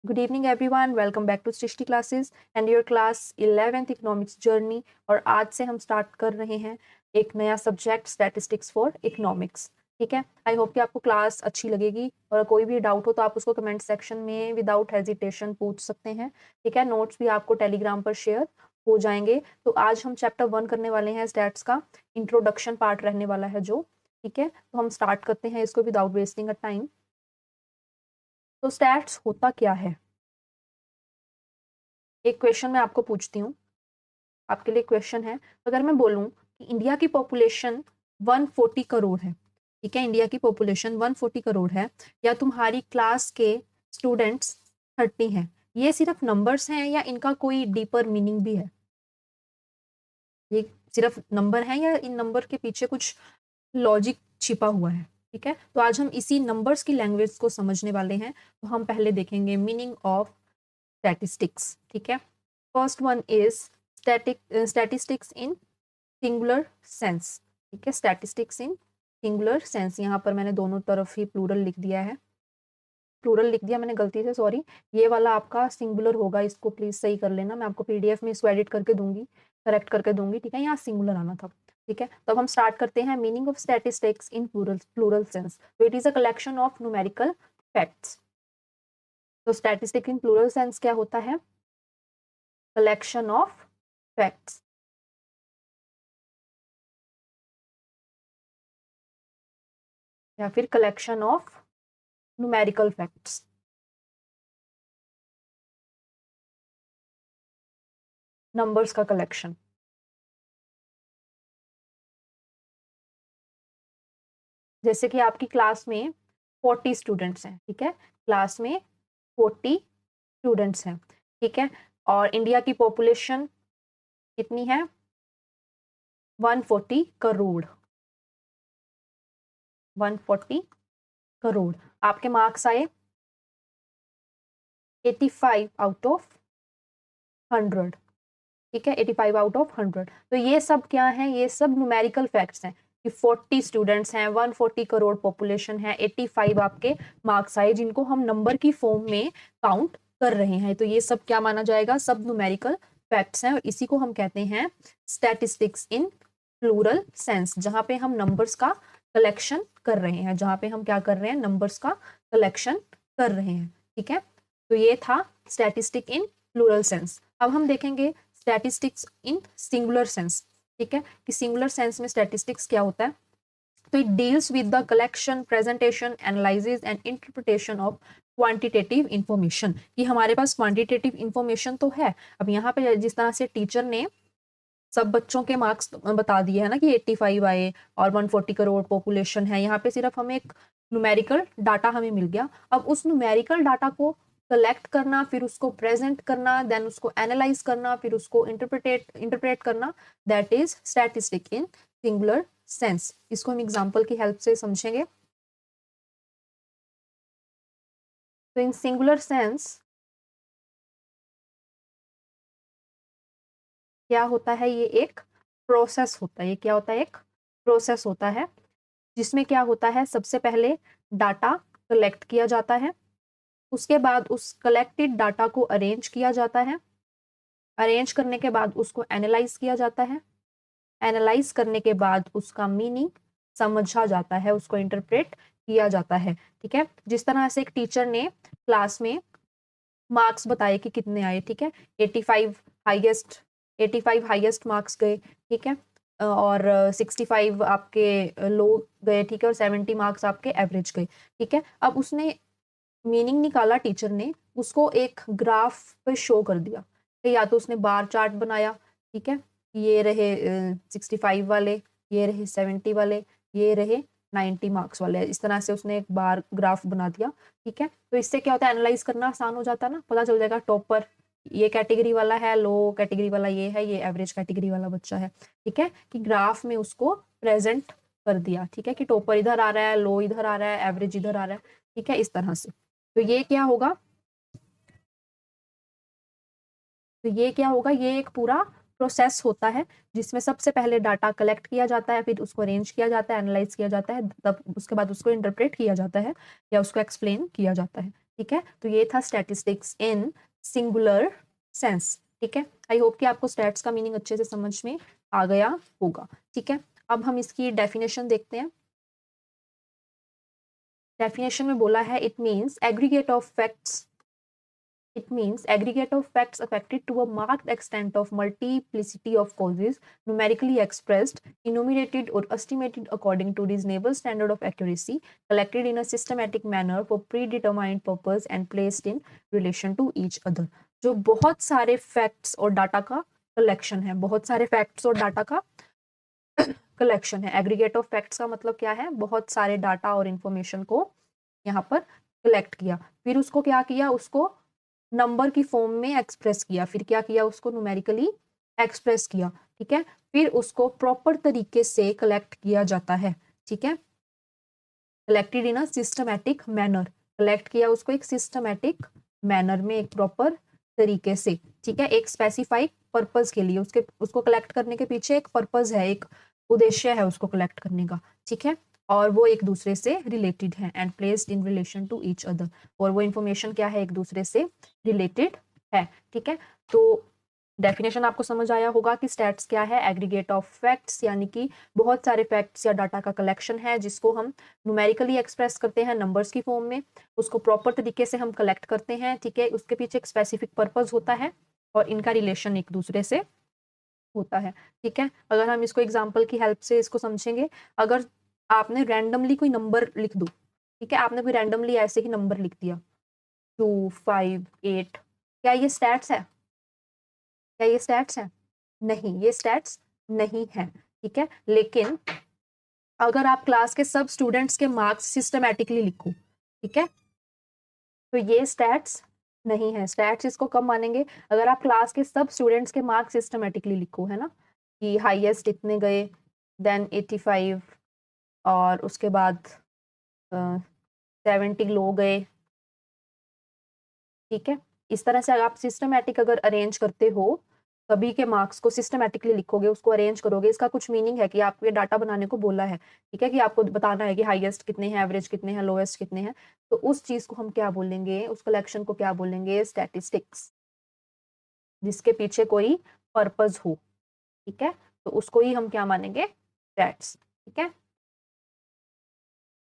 Good evening everyone, welcome back to Srishti classes and your class 11th economics journey. और आज से हम start कर रहे हैं एक नया सब्जेक्ट स्टैटिस्टिक्स फॉर इकोनॉमिक्स। ठीक है, आई होप कि आपको क्लास अच्छी लगेगी और कोई भी डाउट हो तो आप उसको कमेंट सेक्शन में विदाउट हेजिटेशन पूछ सकते हैं। ठीक है, नोट्स भी आपको टेलीग्राम पर शेयर हो जाएंगे। तो आज हम चैप्टर 1 करने वाले हैं, स्टैट्स का इंट्रोडक्शन पार्ट रहने वाला है जो। ठीक है, तो हम स्टार्ट करते हैं इसको विदाउट वेस्टिंग अ टाइम। तो स्टैट्स होता क्या है? एक क्वेश्चन मैं आपको पूछती हूँ, आपके लिए क्वेश्चन है। अगर मैं बोलूं कि इंडिया की पॉपुलेशन 140 करोड़ है, ठीक है, इंडिया की पॉपुलेशन 140 करोड़ है, या तुम्हारी क्लास के स्टूडेंट्स 30 हैं, ये सिर्फ नंबर्स हैं या इनका कोई डीपर मीनिंग भी है? ये सिर्फ नंबर है या इन नंबर के पीछे कुछ लॉजिक छिपा हुआ है? ठीक है, तो आज हम इसी नंबर्स की लैंग्वेज को समझने वाले हैं। तो हम पहले देखेंगे मीनिंग ऑफ स्टैटिस्टिक्स। ठीक है, first one is statistics in singular sense. ठीक है, स्टैटिस्टिक्स इन सिंगुलर सेंस, यहाँ पर मैंने दोनों तरफ ही प्लूरल लिख दिया है, प्लूरल लिख दिया मैंने गलती से, सॉरी। ये वाला आपका सिंगुलर होगा, इसको प्लीज सही कर लेना, मैं आपको पीडीएफ में इसको एडिट करके दूंगी, करेक्ट करके दूंगी। ठीक है, यहाँ सिंगुलर आना था। ठीक है, तो अब हम स्टार्ट करते हैं। Meaning of statistics in plural sense, तो it is a collection of numerical facts. तो स्टैटिस्टिक इन प्लूरल सेंस क्या होता है? कलेक्शन ऑफ फैक्ट्स, या फिर collection of numerical facts. Numbers का कलेक्शन। जैसे कि आपकी क्लास में 40 स्टूडेंट्स हैं, ठीक है, क्लास में 40 स्टूडेंट्स हैं, ठीक है, और इंडिया की पॉपुलेशन कितनी है? 140 करोड़। 140 करोड़। आपके मार्क्स आए 85 आउट ऑफ 100। ठीक है, 85 आउट ऑफ 100। तो ये सब क्या है? ये सब न्यूमेरिकल फैक्ट्स हैं कि 40 स्टूडेंट्स हैं, 140 करोड़ पॉपुलेशन है, 85 आपके मार्क्स आए, जिनको हम नंबर की फॉर्म में काउंट कर रहे हैं। तो ये सब क्या माना जाएगा? सब न्यूमेरिकल फैक्ट्स हैं, और इसी को हम कहते हैं स्टैटिस्टिक्स इन प्लूरल सेंस, जहां पे हम नंबर्स का कलेक्शन कर रहे हैं, जहां पे हम क्या कर रहे हैं? नंबर्स का कलेक्शन कर रहे हैं। ठीक है, तो ये था स्टैटिस्टिक इन प्लूरल सेंस। अब हम देखेंगे स्टैटिस्टिक्स इन सिंगुलर सेंस। ठीक है, कि सिंगुलर सेंस में स्टैटिस्टिक्स क्या होता है? तो it deals with the collection, presentation, analysis and interpretation of quantitative information. कि हमारे पास क्वांटिटेटिव इंफॉर्मेशन तो है। अब यहाँ पे जिस तरह से टीचर ने सब बच्चों के मार्क्स बता दिए है ना कि 85 आए और 140 करोड़ पॉपुलेशन है, यहाँ पे सिर्फ हमें एक न्यूमेरिकल डाटा हमें मिल गया। अब उस न्यूमेरिकल डाटा को कलेक्ट करना, फिर उसको प्रेजेंट करना, देन उसको एनालाइज करना, फिर उसको इंटरप्रेट करना, that is statistic in singular sense. इसको हम एग्जांपल की हेल्प से समझेंगे। तो इन सिंगुलर सेंस क्या होता है? ये एक प्रोसेस होता है। ये क्या होता है? एक प्रोसेस होता है, जिसमें क्या होता है? सबसे पहले डाटा कलेक्ट किया जाता है, उसके बाद उस कलेक्टेड डाटा को अरेंज किया जाता है, अरेंज करने के बाद उसको एनालाइज किया जाता है, एनालाइज करने के बाद उसका मीनिंग समझा जाता है, उसको इंटरप्रेट किया जाता है। ठीक है, जिस तरह से एक टीचर ने क्लास में मार्क्स बताए कि कितने आए, ठीक है, 85 हाईएस्ट, 85 हाईएस्ट मार्क्स गए, ठीक है, और 65 आपके लो गए, ठीक है, और 70 मार्क्स आपके एवरेज गए। ठीक है, अब उसने मीनिंग निकाला, टीचर ने उसको एक ग्राफ पे शो कर दिया, या तो उसने बार चार्ट बनाया, ठीक है, ये रहे 65 वाले, ये रहे 70 वाले, ये रहे 90 मार्क्स वाले, इस तरह से उसने एक बार ग्राफ बना दिया। ठीक है, तो इससे क्या होता है? एनालाइज करना आसान हो जाता है ना, पता चल जाएगा टॉपर ये कैटेगरी वाला है, लो कैटेगरी वाला ये है, ये एवरेज कैटेगरी वाला बच्चा है। ठीक है, कि ग्राफ में उसको प्रेजेंट कर दिया, ठीक है, कि टॉपर इधर आ रहा है, लो इधर आ रहा है, एवरेज इधर आ रहा है। ठीक है, इस तरह से। तो ये क्या होगा? तो ये क्या होगा? ये एक पूरा प्रोसेस होता है, जिसमें सबसे पहले डाटा कलेक्ट किया जाता है, फिर उसको अरेंज किया जाता है, एनालाइज किया जाता है, तब उसके बाद उसको इंटरप्रेट किया जाता है या उसको एक्सप्लेन किया जाता है। ठीक है, तो ये था स्टैटिस्टिक्स इन सिंगुलर सेंस। ठीक है, आई होप कि आपको स्टैट्स का मीनिंग अच्छे से समझ में आ गया होगा। ठीक है, अब हम इसकी डेफिनेशन देखते हैं। डेफिनेशन में बोला है it means aggregate of facts, it means aggregate of facts affected to a marked extent of multiplicity of causes, numerically expressed, enumerated or estimated according to reasonable standard of accuracy, collected in a systematic manner for predetermined purpose and placed in relation to each other। जो बहुत सारे facts और data का collection है, बहुत सारे facts और data का कलेक्शन है। एग्रीगेट ऑफ फैक्ट्स का मतलब क्या है? बहुत सारे डाटा और इंफॉर्मेशन को यहाँ पर कलेक्ट किया, फिर उसको क्या किया, उसको नंबर की फॉर्म में एक्सप्रेस किया, फिर क्या किया, उसको न्यूमेरिकली एक्सप्रेस किया। ठीक है, फिर उसको प्रॉपर तरीके से कलेक्ट किया जाता है। ठीक है, collected in a systematic manner, collect किया उसको एक सिस्टमैटिक मैनर में, एक प्रॉपर तरीके से। ठीक है, एक स्पेसिफाइड पर्पज के लिए, उसको कलेक्ट करने के पीछे एक पर्पज है, एक उद्देश्य है उसको कलेक्ट करने का। ठीक है, और वो एक दूसरे से रिलेटेड है, and placed in relation to each other, और वो इंफॉर्मेशन क्या है, एक दूसरे से रिलेटेड है। ठीक है, तो डेफिनेशन आपको समझ आया होगा कि स्टैट्स क्या है? एग्रीगेट ऑफ फैक्ट्स, यानी कि बहुत सारे फैक्ट्स या डाटा का कलेक्शन है जिसको हम न्यूमेरिकली एक्सप्रेस करते हैं नंबर्स की फॉर्म में, उसको प्रॉपर तरीके से हम कलेक्ट करते हैं। ठीक है, उसके पीछे एक स्पेसिफिक पर्पज होता है और इनका रिलेशन एक दूसरे से होता है। ठीक है, अगर हम इसको एग्जाम्पल की हेल्प से इसको समझेंगे, अगर आपने रैंडमली कोई नंबर लिख दो, ठीक है, आपने कोई रैंडमली ऐसे ही नंबर लिख दिया 2, 5, 8, क्या ये स्टैट्स है? क्या ये स्टैट्स है? नहीं, ये स्टैट्स नहीं है। ठीक है, लेकिन अगर आप क्लास के सब स्टूडेंट्स के मार्क्स सिस्टमैटिकली लिखो, ठीक है, तो ये स्टैट्स नहीं है। स्टैट्स इसको कब मानेंगे? अगर आप क्लास के सब स्टूडेंट्स के मार्क्स सिस्टमैटिकली लिखो, है ना, कि हाईएस्ट इतने गए, देन 85, और उसके बाद 70 लो गए। ठीक है, इस तरह से अगर आप सिस्टमैटिक अगर अरेंज करते हो, सभी के मार्क्स को सिस्टमैटिकली लिखोगे, उसको अरेंज करोगे, इसका कुछ मीनिंग है कि आपको ये डाटा बनाने को बोला है। ठीक है, कि आपको बताना है कि हाईएस्ट कितने हैं, एवरेज कितने हैं, लोएस्ट कितने हैं, तो उस चीज को हम क्या बोलेंगे, उस कलेक्शन को क्या बोलेंगे? स्टैटिस्टिक्स, जिसके पीछे कोई पर्पज हो। ठीक है, तो उसको ही हम क्या मानेंगे? स्टैट्स। ठीक है,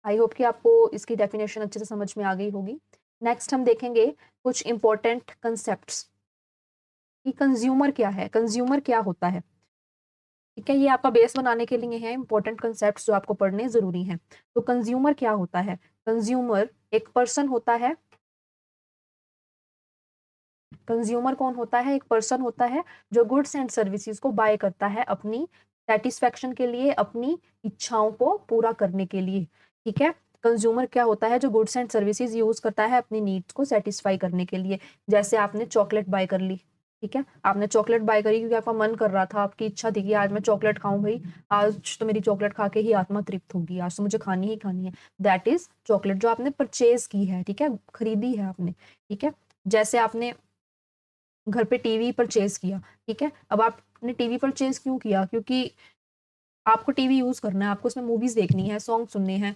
आई होप कि आपको इसकी डेफिनेशन अच्छे से समझ में आ गई होगी। नेक्स्ट हम देखेंगे कुछ इंपॉर्टेंट कंसेप्ट्स कि कंज्यूमर क्या है, कंज्यूमर क्या होता है। ठीक है, ये आपका बेस बनाने के लिए है इंपॉर्टेंट कंसेप्ट्स जो आपको पढ़ने जरूरी हैं। तो कंज्यूमर क्या होता है? कंज्यूमर एक पर्सन होता है। कंज्यूमर कौन होता है? एक पर्सन होता है जो गुड्स एंड सर्विसेज को बाय करता है अपनी सेटिस्फेक्शन के लिए, अपनी इच्छाओं को पूरा करने के लिए। ठीक है, कंज्यूमर क्या होता है? जो गुड्स एंड सर्विसेज यूज करता है अपनी नीड्स को सेटिस्फाई करने के लिए। जैसे आपने चॉकलेट बाय कर ली, ठीक है, आपने चॉकलेट बाय करी क्योंकि आपका मन कर रहा था, आपकी इच्छा थी कि आज मैं चॉकलेट खाऊं, भाई आज तो मेरी चॉकलेट खा के ही आत्मा तृप्त होगी, आज तो मुझे खानी ही खानी है। दैट इज चॉकलेट, जो आपने परचेज की है। ठीक है, खरीदी है आपने। ठीक है, जैसे आपने घर पे टीवी परचेज किया। ठीक है, अब आपने टीवी परचेज क्यों किया? क्योंकि आपको टीवी यूज करना है, आपको उसमें मूवीज देखनी है, सॉन्ग सुनने हैं,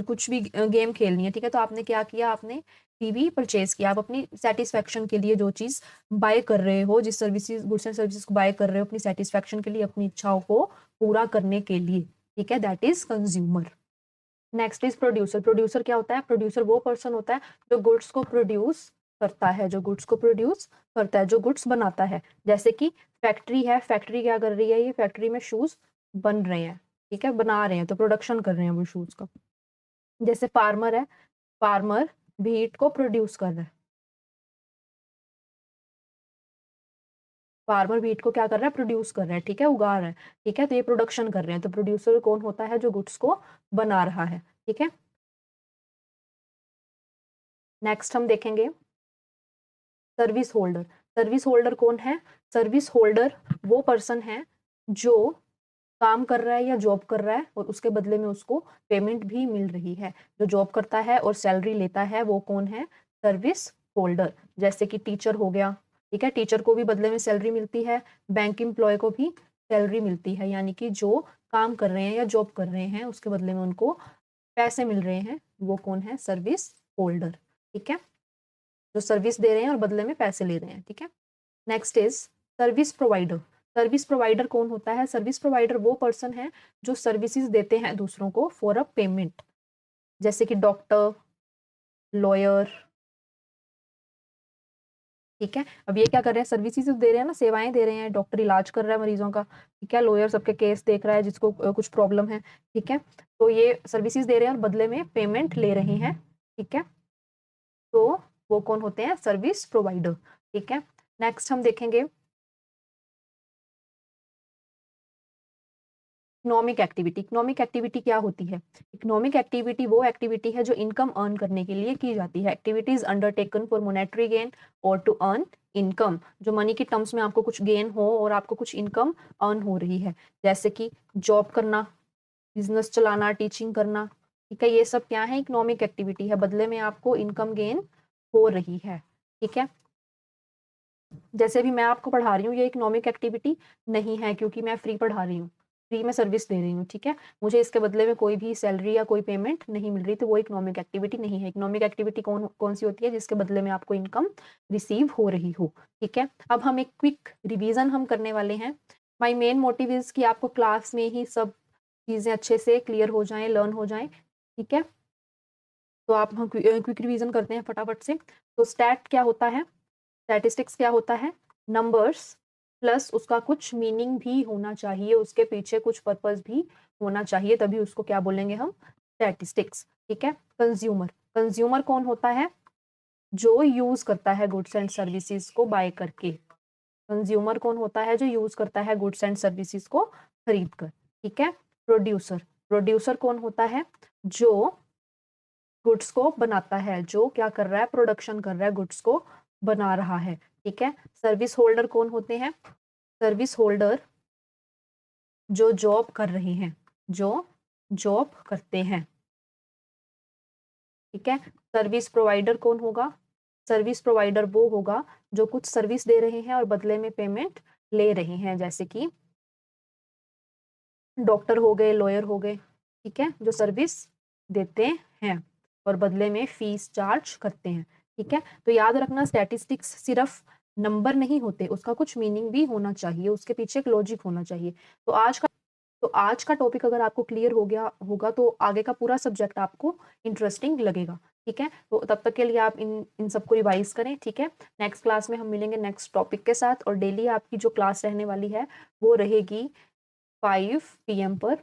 कुछ भी गेम खेलनी है। ठीक है, तो आपने क्या किया? आपने टीवी परचेज किया। आप अपनी सेटिस्फेक्शन के लिए जो चीज बाय कर रहे हो, जिस सर्विसेज, गुड्स एंड सर्विसेज को बाय कर रहे हो अपनी सेटिस्फेक्शन के लिए, अपनी इच्छाओं को पूरा करने के लिए। ठीक है, that is consumer. Next is producer. Producer क्या होता है? प्रोड्यूसर वो पर्सन होता है जो गुड्स को प्रोड्यूस करता है, जो गुड्स को प्रोड्यूस करता है, जो गुड्स बनाता है। जैसे कि फैक्ट्री है, फैक्ट्री क्या कर रही है? ये फैक्ट्री में शूज बन रहे हैं। ठीक है, बना रहे हैं, तो प्रोडक्शन कर रहे हैं वो शूज का। जैसे फार्मर है, फार्मर व्हीट को प्रोड्यूस कर रहा है। फार्मर व्हीट को क्या कर रहा है? प्रोड्यूस कर रहा है। ठीक है, उगा रहा है। ठीक है, तो ये प्रोडक्शन कर रहे हैं। तो प्रोड्यूसर कौन होता है? जो गुड्स को बना रहा है। ठीक है, नेक्स्ट हम देखेंगे सर्विस होल्डर। सर्विस होल्डर कौन है? सर्विस होल्डर वो पर्सन है जो काम कर रहा है या जॉब कर रहा है और उसके बदले में उसको पेमेंट भी मिल रही है। जो जॉब करता है और सैलरी लेता है वो कौन है? Service holder. जैसे कि टीचर हो गया। ठीक है, टीचर को भी बदले में सैलरी मिलती है, बैंक एम्प्लॉय को भी सैलरी मिलती है, यानी कि जो काम कर रहे हैं या जॉब कर रहे हैं उसके बदले में उनको पैसे मिल रहे हैं, वो कौन है? Service holder. ठीक है, जो सर्विस दे रहे हैं और बदले में पैसे ले रहे हैं, ठीक है। Next is service provider. Service provider कौन होता है? सर्विस प्रोवाइडर वो पर्सन है जो सर्विसेज देते हैं दूसरों को फॉर अ पेमेंट, जैसे कि डॉक्टर, लॉयर, ठीक है। अब ये क्या कर रहे हैं? सर्विसेज दे रहे हैं ना, सेवाएं दे रहे हैं। डॉक्टर इलाज कर रहा है मरीजों का, ठीक है। लॉयर सबके केस देख रहा है जिसको कुछ प्रॉब्लम है, ठीक है। तो ये सर्विसेज दे रहे हैं और बदले में पेमेंट ले रहे हैं, ठीक है। तो वो कौन होते हैं? सर्विस प्रोवाइडर, ठीक है। नेक्स्ट हम देखेंगे इकोनॉमिक एक्टिविटी। इकोनॉमिक एक्टिविटी क्या होती है? इकोनॉमिक एक्टिविटी वो एक्टिविटी है जो इनकम अर्न करने के लिए की जाती है। Activities undertaken for monetary gain और टू अर्न इनकम, जो मनी के टर्म्स में आपको कुछ गेन हो और आपको कुछ इनकम अर्न हो रही है, जैसे कि जॉब करना, बिजनेस चलाना, टीचिंग करना, ठीक है। ये सब क्या है? इकोनॉमिक एक्टिविटी है, बदले में आपको इनकम गेन हो रही है, ठीक है। जैसे भी मैं आपको पढ़ा रही हूँ, ये इकोनॉमिक एक्टिविटी नहीं है क्योंकि मैं फ्री पढ़ा रही हूँ, फ्री में सर्विस दे रही हूँ, ठीक है। मुझे इसके बदले में कोई भी सैलरी या कोई पेमेंट नहीं मिल रही, तो वो इकोनॉमिक एक्टिविटी नहीं है। इकोनॉमिक एक्टिविटी कौन कौन सी होती है? जिसके बदले में आपको इनकम रिसीव हो रही हो, ठीक है। अब हम एक क्विक रिविजन हम करने वाले हैं। माई मेन मोटिव इज कि आपको क्लास में ही सब चीज़ें अच्छे से क्लियर हो जाएं, लर्न हो जाएं, ठीक है। तो आप हम क्विक रिवीजन करते हैं फटाफट से। तो स्टैट क्या होता है? स्टैटिस्टिक्स क्या होता है? नंबर्स प्लस उसका कुछ मीनिंग भी होना चाहिए, उसके पीछे कुछ पर्पस भी होना चाहिए, तभी उसको क्या बोलेंगे हम? स्टैटिस्टिक्स, ठीक है। कंज्यूमर, कंज्यूमर कौन होता है? जो यूज करता है गुड्स एंड सर्विसेज को बाय करके। कंज्यूमर कौन होता है? जो यूज करता है गुड्स एंड सर्विसेज को खरीद कर, ठीक है। प्रोड्यूसर, प्रोड्यूसर कौन होता है? जो गुड्स को बनाता है, जो क्या कर रहा है? प्रोडक्शन कर रहा है, गुड्स को बना रहा है, ठीक है। सर्विस होल्डर कौन होते हैं? सर्विस होल्डर जो जॉब कर रहे हैं, जो जॉब करते हैं, ठीक है। सर्विस प्रोवाइडर कौन होगा? सर्विस प्रोवाइडर वो होगा जो कुछ सर्विस दे रहे हैं और बदले में पेमेंट ले रहे हैं, जैसे कि डॉक्टर हो गए, लॉयर हो गए, ठीक है, जो सर्विस देते हैं और बदले में फीस चार्ज करते हैं, ठीक है। तो याद रखना, स्टैटिस्टिक्स सिर्फ नंबर नहीं होते, उसका कुछ मीनिंग भी होना चाहिए, उसके पीछे एक लॉजिक होना चाहिए। तो आज का टॉपिक अगर आपको क्लियर हो गया होगा तो आगे का पूरा सब्जेक्ट आपको इंटरेस्टिंग लगेगा, ठीक है। तो तब तक के लिए आप इन सबको रिवाइज करें, ठीक है। नेक्स्ट क्लास में हम मिलेंगे नेक्स्ट टॉपिक के साथ, और डेली आपकी जो क्लास रहने वाली है वो रहेगी 5 PM पर,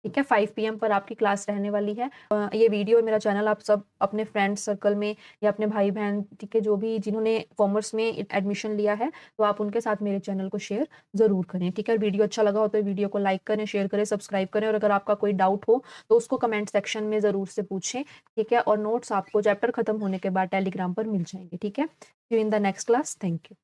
ठीक है। 5 PM पर आपकी क्लास रहने वाली है। ये वीडियो मेरा चैनल आप सब अपने फ्रेंड सर्कल में या अपने भाई बहन, ठीक है, जो भी जिन्होंने कॉमर्स में एडमिशन लिया है, तो आप उनके साथ मेरे चैनल को शेयर जरूर करें, ठीक है। वीडियो अच्छा लगा हो तो वीडियो को लाइक करें, शेयर करें, सब्सक्राइब करें, और अगर आपका कोई डाउट हो तो उसको कमेंट सेक्शन में ज़रूर से पूछें, ठीक है। और नोट्स आपको चैप्टर खत्म होने के बाद टेलीग्राम पर मिल जाएंगे, ठीक है। In the next class, thank you.